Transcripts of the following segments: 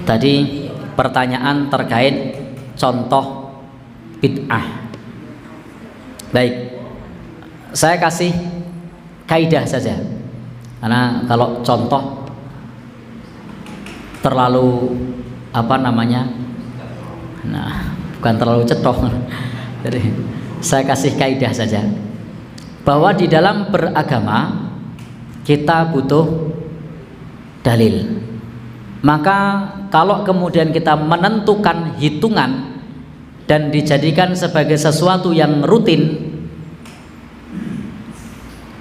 Tadi pertanyaan terkait contoh bid'ah. Baik, saya kasih kaidah saja, karena kalau contoh terlalu bukan terlalu cetok. Jadi saya kasih kaidah saja bahwa di dalam beragama kita butuh dalil. Maka kalau kemudian kita menentukan hitungan dan dijadikan sebagai sesuatu yang rutin,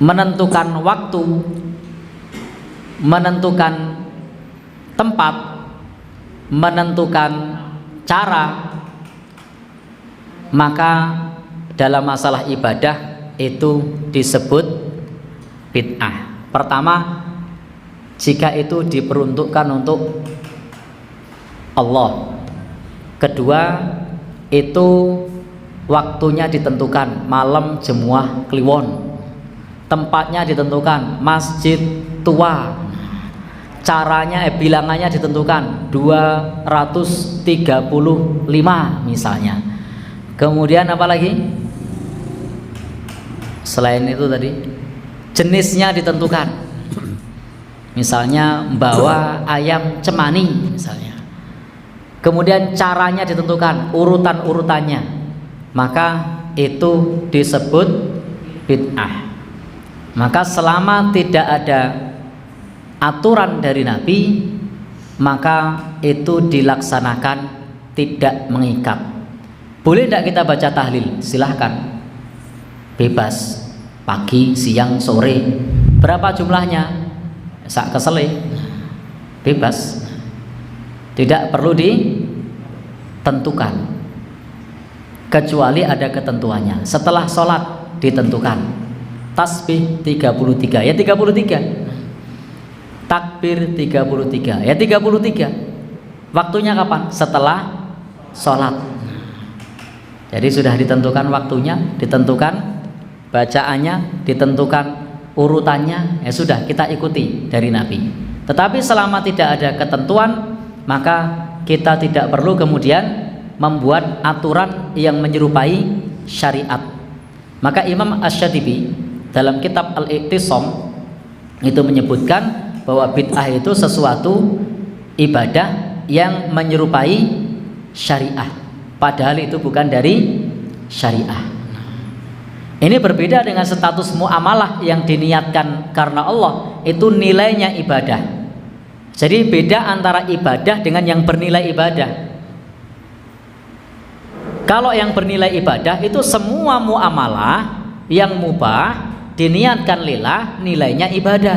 menentukan waktu, menentukan tempat, menentukan cara, maka dalam masalah ibadah itu disebut bid'ah. Pertama, jika itu diperuntukkan untuk Allah. Kedua, itu waktunya ditentukan malam Jemuah Kliwon. Tempatnya ditentukan masjid tua. Caranya bilangannya ditentukan 235 misalnya. Kemudian apa lagi? Selain itu tadi, jenisnya ditentukan. Misalnya bawa ayam cemani misalnya. Kemudian caranya ditentukan, urutan-urutannya. Maka itu disebut bid'ah. Maka selama tidak ada aturan dari Nabi, maka itu dilaksanakan tidak mengikat. Boleh tidak kita baca tahlil? Silahkan, bebas, pagi, siang, sore. Berapa jumlahnya? Sak kesele, bebas, tidak perlu ditentukan kecuali ada ketentuannya. Setelah sholat ditentukan tasbih 33 ya 33, takbir 33 ya 33. Waktunya kapan? Setelah sholat. Jadi sudah ditentukan waktunya, ditentukan bacaannya, ditentukan urutannya, ya sudah kita ikuti dari Nabi. Tetapi selama tidak ada ketentuan, maka kita tidak perlu kemudian membuat aturan yang menyerupai syariat. Maka Imam Asy-Syatibi dalam kitab Al-Iqtisam itu menyebutkan bahwa bid'ah itu sesuatu ibadah yang menyerupai syariah, padahal itu bukan dari syariah. Ini berbeda dengan status muamalah yang diniatkan karena Allah, itu nilainya ibadah. Jadi beda antara ibadah dengan yang bernilai ibadah. Kalau yang bernilai ibadah itu semua muamalah yang mubah diniatkan lillah, nilainya ibadah.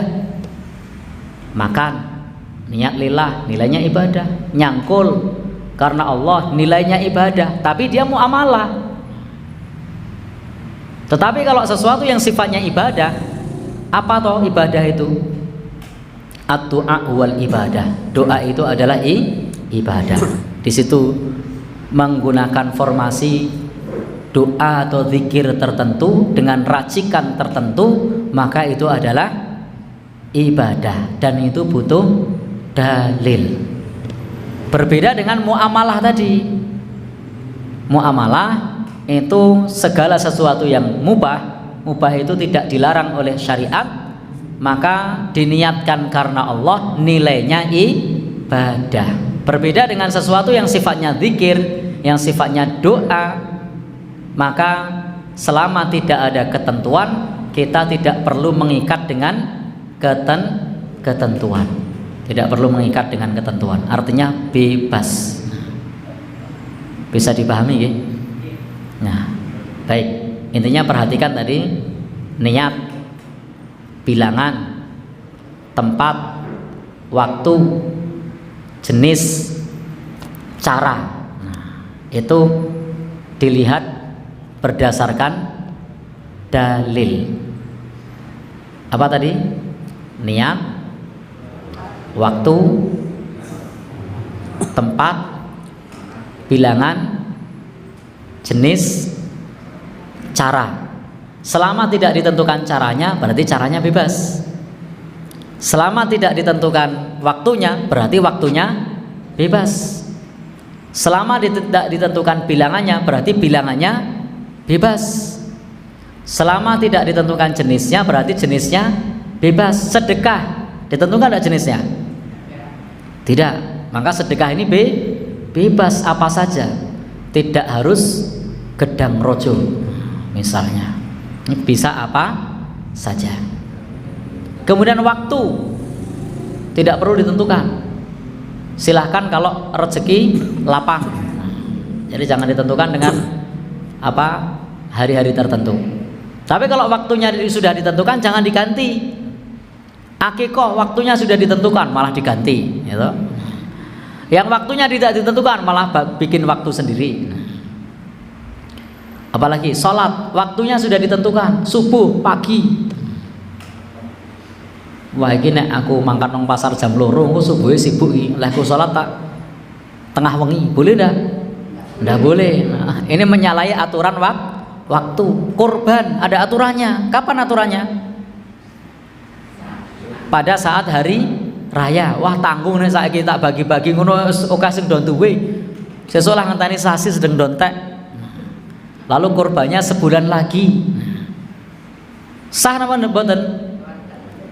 Makan, niat lillah, nilainya ibadah. Nyangkul karena Allah, nilainya ibadah, tapi dia muamalah. Tetapi kalau sesuatu yang sifatnya ibadah, apa toh ibadah itu? Ad-du'a wal ibadah. Doa itu adalah ibadah. Di situ menggunakan formasi doa atau zikir tertentu dengan racikan tertentu, maka itu adalah ibadah dan itu butuh dalil. Berbeda dengan muamalah tadi. Muamalah itu segala sesuatu yang mubah itu tidak dilarang oleh syariat, maka diniatkan karena Allah, nilainya ibadah. Berbeda dengan sesuatu yang sifatnya zikir, yang sifatnya doa, maka selama tidak ada ketentuan, kita tidak perlu mengikat dengan ketentuan. Tidak perlu mengikat dengan ketentuan, artinya bebas. Bisa dipahami ya? Nah, baik, intinya perhatikan tadi niat, bilangan, tempat, waktu, jenis, cara. Nah, itu dilihat berdasarkan dalil. Apa tadi? Niat, waktu, tempat, bilangan, jenis, cara. Selama tidak ditentukan caranya, berarti caranya bebas. Selama tidak ditentukan waktunya, berarti waktunya bebas. Selama tidak ditentukan bilangannya, berarti bilangannya bebas. Selama tidak ditentukan jenisnya, berarti jenisnya bebas. Sedekah ditentukan tidak jenisnya? Tidak. Maka sedekah ini bebas apa saja, tidak harus gedang rojo misalnya. Ini bisa apa saja. Kemudian waktu tidak perlu ditentukan. Silahkan kalau rezeki lapang. Jadi jangan ditentukan dengan apa hari-hari tertentu. Tapi kalau waktunya sudah ditentukan, jangan diganti. Akikoh waktunya sudah ditentukan, malah diganti, gitu. Yang waktunya tidak ditentukan, malah bikin waktu sendiri. Apalagi sholat waktunya sudah ditentukan, subuh, pagi. Wah ini nek aku mangkat nang pasar jam 2 aku subuhnya sibuk iki. Lah aku sholat tak tengah wengi, boleh ndak? Ndak boleh. Nah, ini menyalahi aturan waktu. Kurban ada aturannya. Kapan aturannya? Pada saat hari raya. Wah tanggung nek saiki tak bagi-bagi ngono oke sing do duwe. Sesuk lah ngenteni sasi sedeng dontek. Lalu kurbannya sebulan lagi. Sah napa mboten?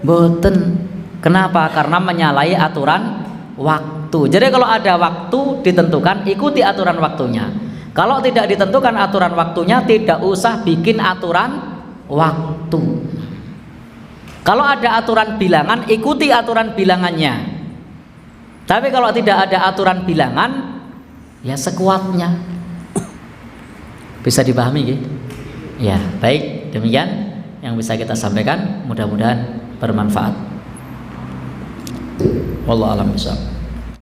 Boten. Kenapa? Karena menyalahi aturan waktu. Jadi kalau ada waktu ditentukan, ikuti aturan waktunya. Kalau tidak ditentukan aturan waktunya, tidak usah bikin aturan waktu. Kalau ada aturan bilangan, ikuti aturan bilangannya. Tapi kalau tidak ada aturan bilangan, ya sekuatnya. Bisa dipahami gitu? Ya, baik. Demikian yang bisa kita sampaikan. Mudah-mudahan bermanfaat. Wallahu a'lam bishawab.